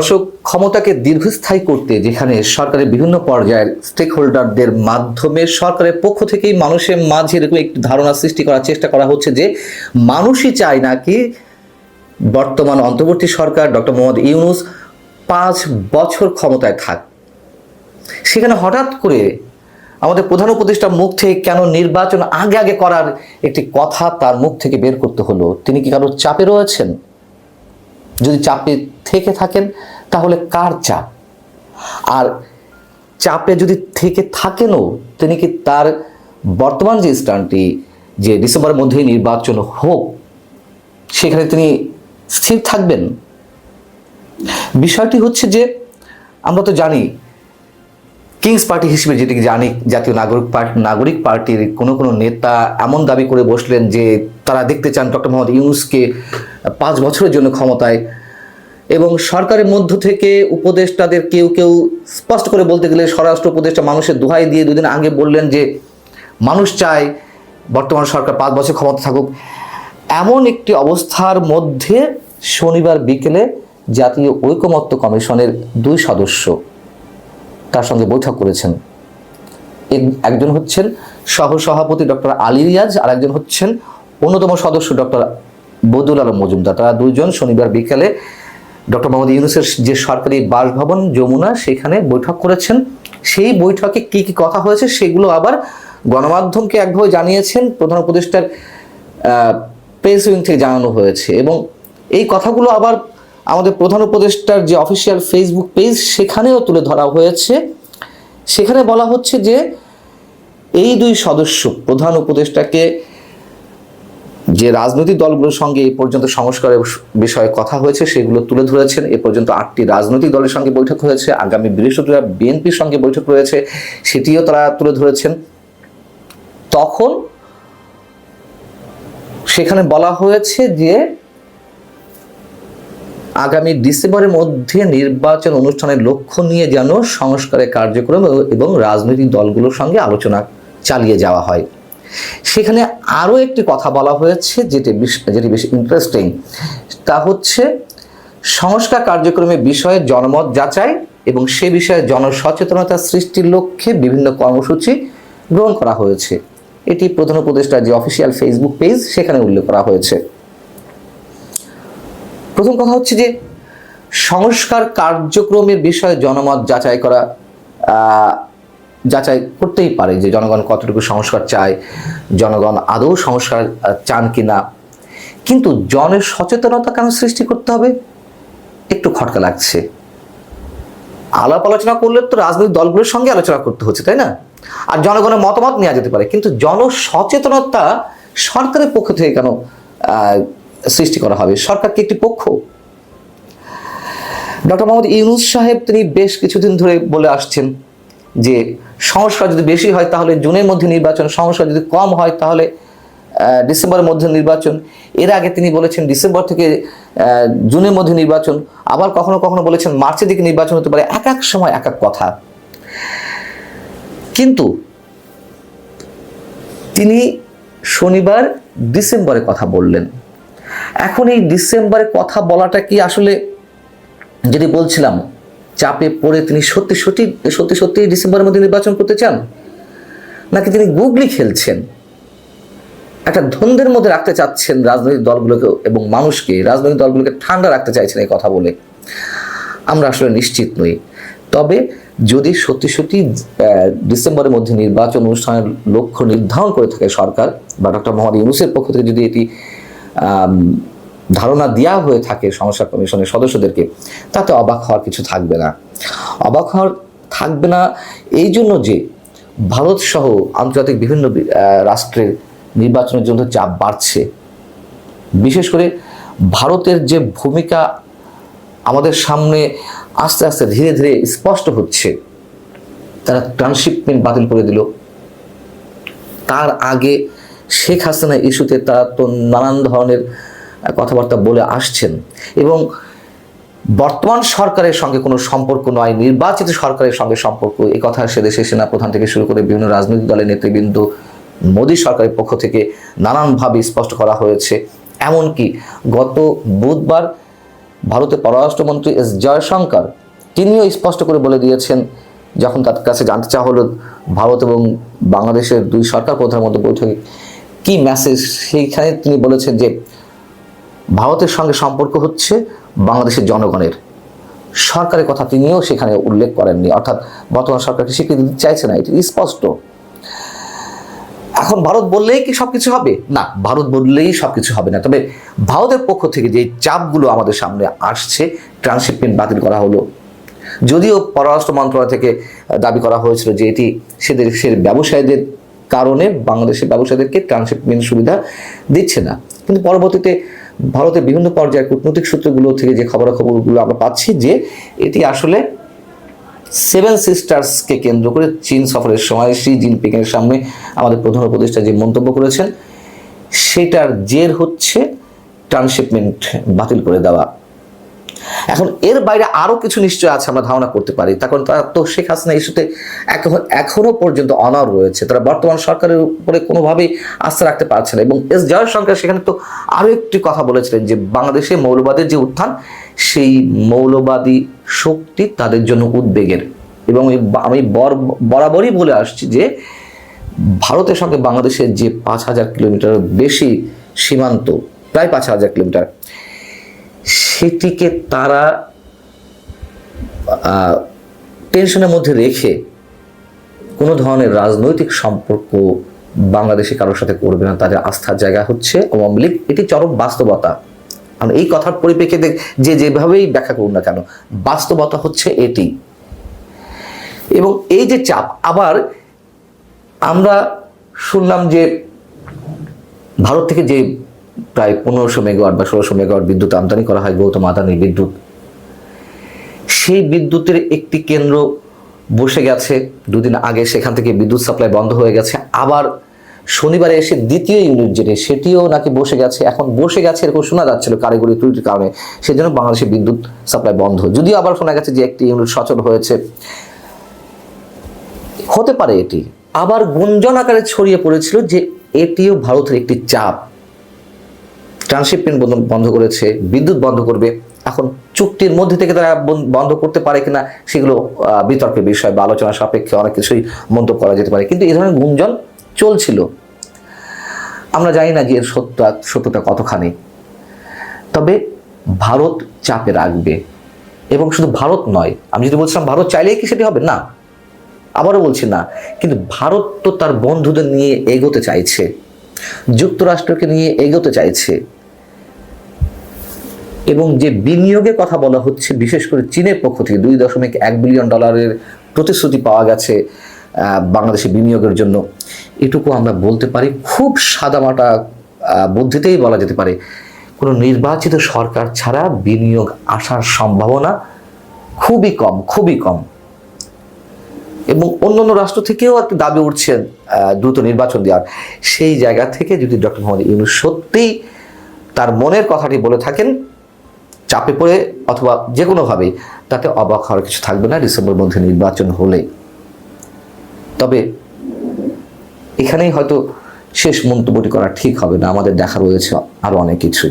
দর্শক, ক্ষমতাকে দীর্ঘস্থায়ী করতে যেখানে সরকারের বিভিন্ন পর্যায়ের স্টেক হোল্ডারদের মাধ্যমে সরকারের পক্ষ থেকেই মানুষের মাঝে এরকম একটি ধারণা সৃষ্টি করার চেষ্টা করা হচ্ছে যে মানুষই চায় নাকি বর্তমান অন্তর্বর্তী সরকার ডক্টর মোহাম্মদ ইউনূস 5 বছর ক্ষমতায় থাক। সেখানে হঠাৎ করে আমাদের প্রধান উপদেষ্টার মুখ থেকে কেন নির্বাচন আগে আগে করার একটি কথা তার মুখ থেকে বের করতে হলো? তিনি কি কারোর চাপে রয়েছেন? যদি চাপে থেকে থাকেন তাহলে কার চাপ? আর চাপে যদি থেকে থাকেনও, তিনি কি তার বর্তমান যে স্ট্যান্ডটি যে ডিসেম্বরের মধ্যেই নির্বাচন হোক সেখানে তিনি স্থির থাকবেন? বিষয়টি হচ্ছে যে আমরা তো জানি কিংস পার্টি হিসেবে যেটিকে জানি, জাতীয় নাগরিক পার্টির কোনো নেতা এমন দাবি করে বসলেন যে তারা দেখতে চান ডক্টর মোহাম্মদ ইউনূসকে 5 বছরের জন্য ক্ষমতায়, এবং সরকারের মধ্য থেকে উপদেষ্টাদের কেউ কেউ স্পষ্ট করে বলতে গেলে স্বরাষ্ট্র উপদেষ্টা মানুষের দোহাই দিয়ে 2 দিন আগে বললেন যে মানুষ চায় বর্তমান সরকার 5 বছর ক্ষমতা থাকুক। এমন একটি অবস্থার মধ্যে শনিবার বিকেলে জাতীয় ঐকমত্য কমিশনের 2 সদস্য তার সঙ্গে বৈঠক করেছেন। একজন হচ্ছেন সহসভাপতি ডক্টর আলী রিয়াজ, আর একজন হচ্ছেন অন্যতম সদস্য ডক্টর বদিউল আলম মজুমদার। তারা 2 জন শনিবার বিকালে ডক্টর মোহাম্মদ ইউনূসের যে সরকারি বাসভবন যমুনা সেখানে বৈঠক করেছেন। সেই বৈঠকে কি কি কথা হয়েছে সেগুলো আবার গণমাধ্যমকে একভাবে জানিয়েছেন প্রধান উপদেষ্টার প্রেস উইং থেকে জানানো হয়েছে, এবং এই কথাগুলো আবার আমাদের প্রধান উপদেষ্টার যে অফিসিয়াল ফেসবুক পেজ সেখানেও তুলে ধরা হয়েছে। সেখানে বলা হচ্ছে যে এই 2 সদস্য প্রধান উপদেষ্টাকে যে রাজনৈতিক দলগুলোর সঙ্গে এই পর্যন্ত সংস্কারের বিষয়ে কথা হয়েছে সেগুলো তুলে ধরেছেন। এ পর্যন্ত 8টি রাজনৈতিক দলের সঙ্গে বৈঠক হয়েছে, আগামী বৃহস্পতিবার বিএনপির সঙ্গে বৈঠক রয়েছে, সেটিও তারা তুলে ধরেছেন। তখন সেখানে বলা হয়েছে যে আগামী ডিসেম্বরের মধ্যে নির্বাচন অনুষ্ঠানের লক্ষ্য নিয়ে যেন সংস্কারের কার্যক্রম এবং রাজনৈতিক দলগুলোর সঙ্গে আলোচনা চালিয়ে যাওয়া হয়। সেখানে আরও একটি কথা বলা হয়েছে যেটি বেশি ইন্টারেস্টিং, তা হচ্ছে সংস্কার কার্যক্রমের বিষয়ে জনমত যাচাই এবং সে বিষয়ে জনসচেতনতা সৃষ্টির লক্ষ্যে বিভিন্ন কর্মসূচি গ্রহণ করা হয়েছে। এটি প্রধান উপদেষ্টার যে অফিসিয়াল ফেসবুক পেজ সেখানে উল্লেখ করা হয়েছে। প্রথম কথা হচ্ছে যে সংস্কার কার্যক্রমের বিষয়ে জনমত যাচাই করতেই পারে যে জনগণ কতটুকু সংস্কার চায়, জনগণ আদৌ সংস্কার চান কিনা, কিন্তু জনের সচেতনতা কেন সৃষ্টি করতে হবে একটু খটকা লাগছে। আলাপ আলোচনা করলে তো রাজনৈতিক দলগুলোর সঙ্গে আলোচনা করতে হচ্ছে, তাই না? আর জনগণের মতামত নেওয়া যেতে পারে, কিন্তু জনসচেতনতা সরকারের পক্ষ থেকে কেন সৃষ্টি করা হবে? সরকার কি একটি পক্ষ? ডক্টর মোহাম্মদ ইউনূস সাহেব তিনি বেশ কিছুদিন ধরে বলে আসছেন যে সংস্কার যদি বেশি হয় তাহলে জুনের মধ্যে নির্বাচন, সংস্কার যদি কম হয় তাহলে ডিসেম্বরের মধ্যে নির্বাচন। এর আগে তিনি বলেছেন ডিসেম্বর থেকে জুনের মধ্যে নির্বাচন, আবার কখনো কখনো বলেছেন মার্চের দিকে নির্বাচন হতে পারে। এক এক সময় এক এক কথা, কিন্তু তিনি শনিবার ডিসেম্বরে কথা বললেন। এখন এই ডিসেম্বরে কথা বলাটা কি আসলে, যদি বলছিলাম চাপে পড়ে তিনি সত্যি ডিসেম্বরের মধ্যে নির্বাচন করতে চান, নাকি তিনি গুগলি খেলছেন, একটা দ্বন্দ্বের মধ্যে রাখতে চাচ্ছেন রাজনৈতিক দলগুলোকে এবং মানুষকে, রাজনৈতিক দলগুলোকে ঠান্ডা রাখতে চাইছেন এই কথা বলে? আমরা আসলে নিশ্চিত নই। তবে যদি সত্যি ডিসেম্বরের মধ্যে নির্বাচন অনুষ্ঠানের লক্ষ্য নির্ধারণ করে থাকে সরকার বা ডক্টর মোহাম্মদ ইউনূসের পক্ষ থেকে যদি এটি ধারণা দেওয়া হয়ে থাকে সংস্কার কমিশনের সদস্যদেরকে, তাতে অবাক হওয়ার কিছু থাকবে না। অবাক হওয়ার থাকবে না এই জন্য যে ভারত সহ আন্তর্জাতিক বিভিন্ন রাষ্ট্রের নির্বাচনের জন্য চাপ বাড়ছে। বিশেষ করে ভারতের যে ভূমিকা আমাদের সামনে আস্তে আস্তে ধীরে ধীরে স্পষ্ট হচ্ছে। তারা ট্রান্সশিপমেন্ট বাতিল করে দিল, তার আগে শেখ হাসিনা ইস্যুতে তারা তো নানান ধরনের কথাবার্তা বলে আসছেন, এবং বর্তমান সরকারের সঙ্গে কোনো সম্পর্ক নয়, নির্বাচিত সরকারের সঙ্গে সম্পর্ক, এই কথা সে দেশের সেনাপ্রধান থেকে শুরু করে বিভিন্ন রাজনৈতিক দলের নেতৃবৃন্দ, মোদী সরকারের পক্ষ থেকে নানানভাবে স্পষ্ট করা হয়েছে। এমনকি গত বুধবার ভারতের পররাষ্ট্রমন্ত্রী এস জয়শঙ্কর তিনিও স্পষ্ট করে বলে দিয়েছেন, যখন তার কাছে জানতে চাওয়া হলো ভারত এবং বাংলাদেশের দুই সরকার প্রধানের মধ্যে বৈঠকে কি মেসেজ, সেইখানে তিনি বলেছেন যে ভারতের সঙ্গে সম্পর্ক হচ্ছে বাংলাদেশের জনগণের। সরকারের কথা তিনিও সেখানে উল্লেখ করেননি, অর্থাৎ বর্তমান সরকারকে স্বীকৃতি দিতে চাইছে না, এটি স্পষ্ট। এখন ভারত বললেই কি সবকিছু হবে? না, ভারত বললেই সবকিছু হবে না। তবে ভারতের পক্ষ থেকে যে চাপগুলো আমাদের সামনে আসছে, ট্রান্সশিপমেন্ট বাতিল করা হলো, যদিও পররাষ্ট্র মন্ত্রণালয় থেকে দাবি করা হয়েছিল যে এটি সে দেশের ব্যবসায়ীদের কারণে বাংলাদেশের ব্যবসায়ীদেরকে ট্রান্সশিপমেন্ট সুবিধা দিচ্ছে না, কিন্তু পরবর্তীতে ভারতের বিভিন্ন পর্যায়ে কূটনৈতিক সূত্রগুলো থেকে যে খবরাখবরগুলো আমরা পাচ্ছি যে এটি আসলে সেভেন সিস্টার্সকে কেন্দ্র করে চীন সফরের সময় শি জিনপিং এর সামনে আমাদের প্রধান উপদেষ্টা যে মন্তব্য করেছেন, সেটার জের হচ্ছে ট্রান্সশিপমেন্ট বাতিল করে দেওয়া। এখন এর বাইরে আরো কিছু নিশ্চয় আছে, আমরা ধারণা করতে পারি, তার কারণ তারা তো শেখ হাসিনা ইস্যুতে এখনো পর্যন্ত অনড় রয়েছে, তারা বর্তমান সরকারের উপরে কোনোভাবেই আস্থা রাখতে পারছে না। এবং এস জয়শঙ্কর সেখানে তো আরো একটি কথা বলেছিলেন যে বাংলাদেশে মৌলবাদের যে উত্থান, সেই মৌলবাদী শক্তি তাদের জন্য উদ্বেগের। এবং আমি বরাবরই বলে আসছি যে ভারতের সঙ্গে বাংলাদেশের যে 5,000 কিলোমিটার বেশি সীমান্ত, প্রায় 5,000 কিলোমিটার, সেটিকে তারা টেনশনের মধ্যে রেখে কোনো ধরনের রাজনৈতিক সম্পর্ক বাংলাদেশে কারোর সাথে করবে না। তাদের আস্থার জায়গা হচ্ছে আওয়ামী লীগ, এটি চরম বাস্তবতা। কারণ এই কথার পরিপ্রেক্ষিতে যে যেভাবেই ব্যাখ্যা করুন না কেন, বাস্তবতা হচ্ছে এটি। এবং এই যে চাপ, আবার আমরা শুনলাম যে ভারত থেকে যে প্রায় 1500 মেগাওয়াট বা 1600 মেগাওয়াট বিদ্যুৎ আমদানি করা হয়, গৌতম আদানির বিদ্যুৎ, সেই বিদ্যুতের একটি কেন্দ্র বসে গেছে দুদিন আগে, সেখান থেকে বিদ্যুৎ সাপ্লাই বন্ধ হয়ে গেছে। আবার শনিবারে এসে দ্বিতীয় ইউনিট যেটি, সেটিও নাকি বসে গেছে। এখন বসে গেছে এরকম শোনা যাচ্ছিল কারিগরি ত্রুটির কারণে, সেজন্য বাংলাদেশের বিদ্যুৎ সাপ্লাই বন্ধ। যদিও আবার শোনা গেছে যে একটি ইউনিট সচল হয়েছে, হতে পারে এটি। আবার গুঞ্জন আকারে ছড়িয়ে পড়েছিল যে এটিও ভারতের একটি চাপ, ট্রান্সশিপমেন্ট বন্ধ করেছে, বিদ্যুৎ বন্ধ করবে। এখন চুক্তির মধ্যে থেকে তারা বন্ধ করতে পারে কিনা সেগুলো বিতর্কের বিষয় বা আলোচনা সাপেক্ষে অনেক কিছুই মন্তব্য করা যেতে পারে, কিন্তু এই ধরনের গুঞ্জন চলছিল। আমরা জানি না যে এর সত্যতা কতখানি, তবে ভারত চাপে রাখবে। এবং শুধু ভারত নয়, আমি যদি বলছিলাম ভারত চাইলেই কি সেটি হবে, না, আবারও বলছি না, কিন্তু ভারত তো তার বন্ধুদের নিয়ে এগোতে চাইছে, যুক্তরাষ্ট্রকে নিয়ে এগোতে চাইছে। এবং যে বিনিয়োগের কথা বলা হচ্ছে, বিশেষ করে চীনের পক্ষ থেকে $2.1 বিলিয়ন প্রতিশ্রুতি পাওয়া গেছে বাংলাদেশে বিনিয়োগের জন্য, এটুকু আমরা বলতে পারি খুব সাদামাটা বুদ্ধিতেই বলা যেতে পারে, কোনো নির্বাচিত সরকার ছাড়া বিনিয়োগ আসার সম্ভাবনা খুবই কম, খুবই কম। এবং অন্যান্য রাষ্ট্র থেকেও একটি দাবি উঠছে দ্রুত নির্বাচন দেওয়ার। সেই জায়গা থেকে যদি ডক্টর মোহাম্মদ ইউনূস সত্যিই তার মনের কথাটি বলে থাকেন, চাপে পড়ে অথবা যে কোনোভাবেই, তাতে অবাক হওয়ার কিছু থাকবে না ডিসেম্বর মধ্যে নির্বাচন হলে। তবে এখানেই হয়তো শেষ মন্তব্যটি করা ঠিক হবে না, আমাদের দেখা রয়েছে আরো অনেক কিছু।